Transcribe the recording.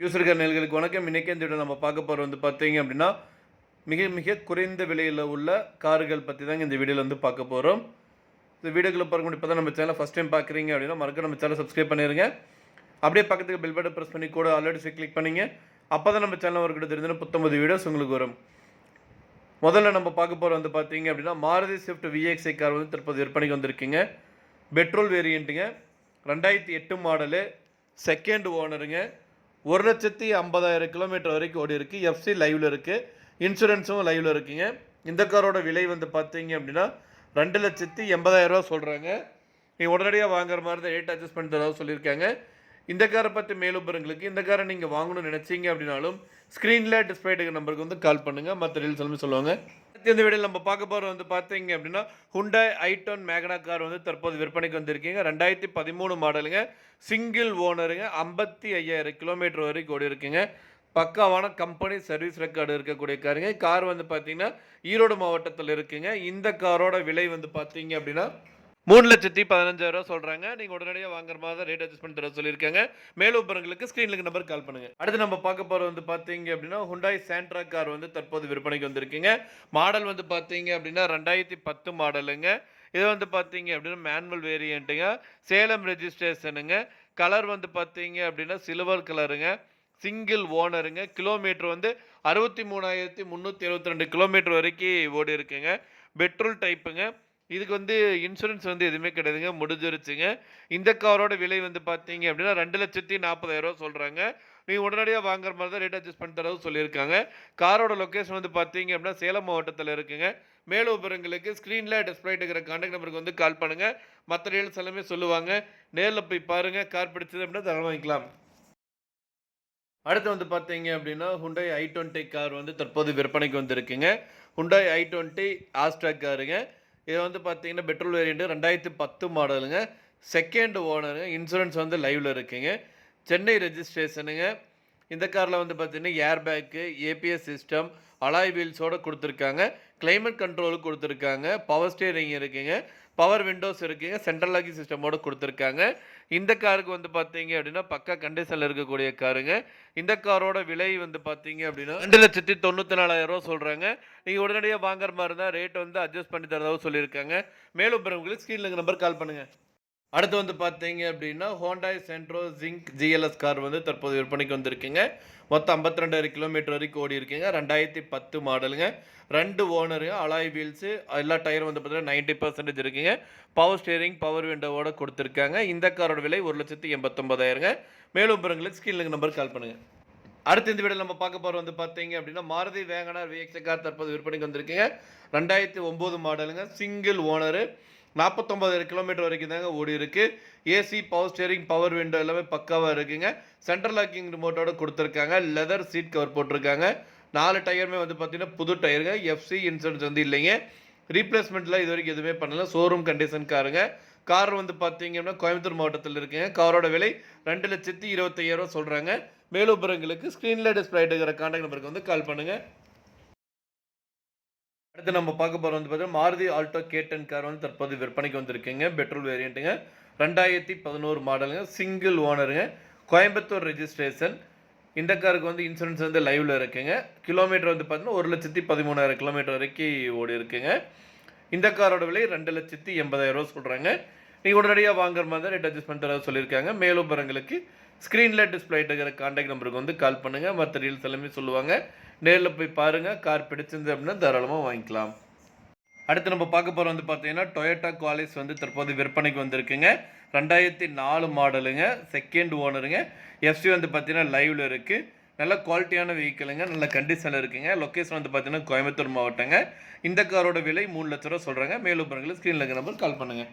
User நேயர்களுக்கு வணக்கம். இன்னைக்கு இந்த வீடியோ நம்ம பார்க்க போறது பார்த்தீங்க அப்படின்னா, மிக மிக குறைந்த விலையில உள்ள கார்கள் பத்தி தாங்க இந்த வீடியோல பார்க்க போறோம். இந்த வீடியோக்குள்ள பார்க்க முன்னாடி இப்பதான் நம்ம சேனலை ஃபர்ஸ்ட் டைம் பார்க்குறீங்க அப்படின்னா, மறக்காம நம்ம சேனலை சப்ஸ்கிரைப் பண்ணிருங்க. அப்படியே பக்கத்துக்கு பெல் பட்டன் பிரஸ் பண்ணி கூட ஆல் ஆல்ரெடி கிளிக் பண்ணீங்க. அப்பதான் நம்ம சேனல்ல வரக்கூடிய தெரிஞ்ச புத்தம்பது வீடியோஸ் உங்களுக்கு வரும். முதல்ல நம்ம பார்க்க போறது பார்த்தீங்க அப்படின்னா, மாருதி ஸ்விஃப்ட் VXi கார் தற்போது விற்பனைக்கு வந்திருக்குங்க. பெட்ரோல் வேரியண்ட்டுங்க. 2008 மாடலு, செகண்ட் ஓனருங்க. 1,50,000 கிலோமீட்டர் வரைக்கும் ஓடி இருக்குது. எஃப்சி லைவில் இருக்குது. இன்சூரன்ஸும் லைவில் இருக்குங்க. இந்த காரோட விலை பார்த்தீங்க அப்படின்னா 2,80,000 சொல்கிறாங்க. நீங்கள் உடனடியாக வாங்குற மாதிரி தான் ரேட் அட்ஜஸ்ட் பண்ணி தரதாக சொல்லியிருக்காங்க. இந்த காரை பற்றி மேலும் விவரங்களுக்கு இந்த காரை நீங்கள் வாங்கணும்னு நினச்சிங்க அப்படின்னாலும் ஸ்க்ரீனில் டிஸ்பிளே நம்பருக்கு கால் பண்ணுங்கள். மற்ற டீல்ஸ் எல்லாமே சொல்லுவாங்க. இந்த வீடியோவில் நம்ம பார்க்க போகிறது பார்த்தீங்க அப்படின்னா ஹுண்டாய் i10 மேக்னா கார் தற்போது விற்பனைக்கு வந்திருக்கீங்க. 2013 மாடலுங்க. சிங்கிள் ஓனருங்க. 55,000 கிலோமீட்டர் வரைக்கும் ஓடி இருக்குங்க. பக்காவான கம்பெனி சர்வீஸ் ரெக்கார்டு இருக்கக்கூடிய காருங்க. கார் பார்த்தீங்கன்னா ஈரோடு மாவட்டத்தில் இருக்குங்க. இந்த காரோட விலை பார்த்தீங்க அப்படின்னா 3,15,000 சொல்கிறாங்க. நீங்கள் உடனடியாக வாங்குற மாதிரி தான் ரேட் அட்ஜஸ்ட் பண்ணி தர சொல்லியிருக்காங்க. மேலும் விவரங்களுக்கு ஸ்க்ரீனுக்கு நம்பர் கால் பண்ணுங்கள். அடுத்து நம்ம பார்க்க போகிறது பார்த்தீங்க அப்படின்னா ஹுண்டாய் சாண்ட்ரா கார் தற்போது விற்பனைக்கு வந்திருக்குங்க. மாடல் பார்த்தீங்க அப்படின்னா 2010 மாடலுங்க. இது பார்த்தீங்க அப்படின்னா மேனுவல் வேரியண்ட்டுங்க. சேலம் ரெஜிஸ்ட்ரேஷனுங்க. கலர் பார்த்தீங்க அப்படின்னா சில்வர் கலருங்க. சிங்கிள் ஓனருங்க. கிலோமீட்டர் 63,372 கிலோமீட்டர் வரைக்கும் ஓடி இருக்குங்க. பெட்ரோல் டைப்புங்க. இதுக்கு இன்சூரன்ஸ் எதுவுமே கிடையாதுங்க, முடிஞ்சிருச்சுங்க. இந்த காரோட விலை பார்த்தீங்க அப்படின்னா 2,40,000 சொல்கிறாங்க. நீங்கள் உடனடியாக வாங்குற மாதிரி தான் ரேட் அட்ஜஸ்ட் பண்ணி தரவும் சொல்லியிருக்காங்க. காரோட லொக்கேஷன் பார்த்தீங்க அப்படின்னா சேலம் மாவட்டத்தில் இருக்குங்க. மேலும் விவரங்களுக்கு ஸ்க்ரீனில் டிஸ்பிளே இருக்கிற கான்டாக்ட் நம்பருக்கு கால் பண்ணுங்கள். மற்ற டீல்ஸ் எல்லாமே சொல்லுவாங்க. நேரில் போய் பாருங்கள். கார் பிடிச்சது அப்படின்னா தரம் வாங்கிக்கலாம். அடுத்து பார்த்தீங்க அப்படின்னா ஹுண்டாய் i20 கார் தற்போது விற்பனைக்கு வந்திருக்குங்க. Hyundai i20 ஆஸ்ட்ரா காருங்க. இது பார்த்தீங்கன்னா பெட்ரோல் வேரியண்ட்டு 2010 மாடலுங்க. செகண்ட் ஓனருங்க. இன்சூரன்ஸ் லைவில் இருக்குங்க. சென்னை ரெஜிஸ்ட்ரேஷனுங்க. இந்த காரில் பார்த்தீங்கன்னா air bag, ABS system, alloy வீல்ஸோடு கொடுத்துருக்காங்க. கிளைமேட் கண்ட்ரோலுக்கு கொடுத்துருக்காங்க. பவர் ஸ்டேரிங் இருக்குங்க. பவர் விண்டோஸ் இருக்குங்க. சென்ட்ரல் லாக்கிங் சிஸ்டமோடு கொடுத்துருக்காங்க. இந்த காருக்கு பார்த்தீங்க அப்படின்னா பக்கா கண்டிஷனில் இருக்கக்கூடிய காருங்க. இந்த காரோட விலை பார்த்தீங்க அப்படின்னா 2,94,000 சொல்கிறாங்க. நீங்கள் உடனடியாக வாங்குற மாதிரி இருந்தால் ரேட் அட்ஜஸ்ட் பண்ணி தரதாகவும் சொல்லியிருக்காங்க. மேலும் உங்களுக்கு ஸ்க்ரீனில் நம்பர் கால் பண்ணுங்கள். அடுத்து பார்த்தீங்க அப்படின்னா Hyundai Santro zinc GLS car தற்போது விற்பனைக்கு வந்திருக்குங்க. மொத்தம் 52,000 கிலோமீட்டர் வரைக்கும் ஓடி இருக்குங்க. 2010 மாடலுங்க. 2 ஓனருங்க. அலாய் வீல்ஸு எல்லா டயரும் பார்த்தீங்கன்னா 90% இருக்குங்க. பவர் ஸ்டேரிங், பவர் விண்டோவோட கொடுத்துருக்காங்க. இந்த காரோட விலை 1,89,000ங்க. மேலும் விவரங்களுக்கு ஸ்க்ரீனில் நம்பர் கால் பண்ணுங்கள். அடுத்து இந்த வீடியோ நம்ம பார்க்க போகிறது பார்த்தீங்க அப்படின்னா மாருதி வேகனார் VXi கார் தற்போது விற்பனைக்கு வந்திருக்குங்க. 2009 மாடலுங்க. Single owner. 49,000 கிலோமீட்டர் வரைக்கும் தாங்க ஓடி இருக்குது. AC, power steering, power window எல்லாமே பக்காவாக இருக்குங்க. சென்ட்ரல் லாக்கிங் ரிமோட்டோட கொடுத்துருக்காங்க. லெதர் சீட் கவர் போட்டிருக்காங்க. 4 டயருமே பார்த்தீங்கன்னா புது டயருங்க. எஃப்சி இன்சூரன்ஸ் இல்லைங்க. ரீப்ளேஸ்மெண்ட்டில் இது வரைக்கும் எதுவுமே பண்ணல. Showroom condition காருங்க. கார் பார்த்தீங்கன்னா கோயம்புத்தூர் மாவட்டத்தில் இருக்குங்க. காரோட விலை 2,25,000 சொல்கிறாங்க. மேலும் விவரங்களுக்கு ஸ்க்ரீனில் டிஸ்பிளே இருக்கிற கான்டாக்ட் நம்பருக்கு கால் பண்ணுங்கள். அடுத்து நம்ம பார்க்க போகிறது பார்த்தீங்கன்னா மாருதி ஆல்டோ K10 கார் தற்போது விற்பனைக்கு வந்திருக்குங்க. பெட்ரோல் வேரியண்ட்டுங்க. 2011 மாடலுங்க. சிங்கிள் ஓனருங்க. கோயம்புத்தூர் ரெஜிஸ்ட்ரேஷன். இந்த காருக்கு இன்சூரன்ஸ் லைவில் இருக்குங்க. கிலோமீட்டர் பார்த்தீங்கன்னா 1,13,000 கிலோமீட்டர் வரைக்கும் ஓடி இருக்குங்க. இந்த காரோட விலை 2,80,000 சொல்கிறாங்க. நீங்கள் உடனடியாக வாங்குற மாதிரி ரேட் அட்ஜஸ்ட் பண்ணி தர சொல்லியிருக்காங்க. மேலும் விவரங்களுக்கு ஸ்க்ரீனில் டிஸ்பிளே இருக்கிற கான்டாக்ட் நம்பருக்கு கால் பண்ணுங்கள். மற்ற டீல்ஸ் எல்லாமே சொல்லுவாங்க. நேரில் போய் பாருங்கள். கார் பிடிச்சிருந்து அப்படின்னா தாராளமாக வாங்கிக்கலாம். அடுத்து நம்ம பார்க்க போகிறது பார்த்தீங்கன்னா டொயோட்டா குவாலிஸ் தற்போது விற்பனைக்கு வந்திருக்குங்க. 2004 மாடலுங்க. செகண்ட் ஓனருங்க. எஃப்சி பார்த்தீங்கன்னா லைவில் இருக்குது. நல்ல குவாலிட்டியான வெஹிக்கிளுங்க. நல்ல கண்டிஷனில் இருக்குங்க. லொக்கேஷன் பார்த்தீங்கன்னா கோயம்புத்தூர் மாவட்டங்க. இந்த காரோட விலை 3,00,000 சொல்கிறாங்க. மேலும் ஸ்க்ரீனில் இருக்க நம்பர் கால் பண்ணுங்கள்.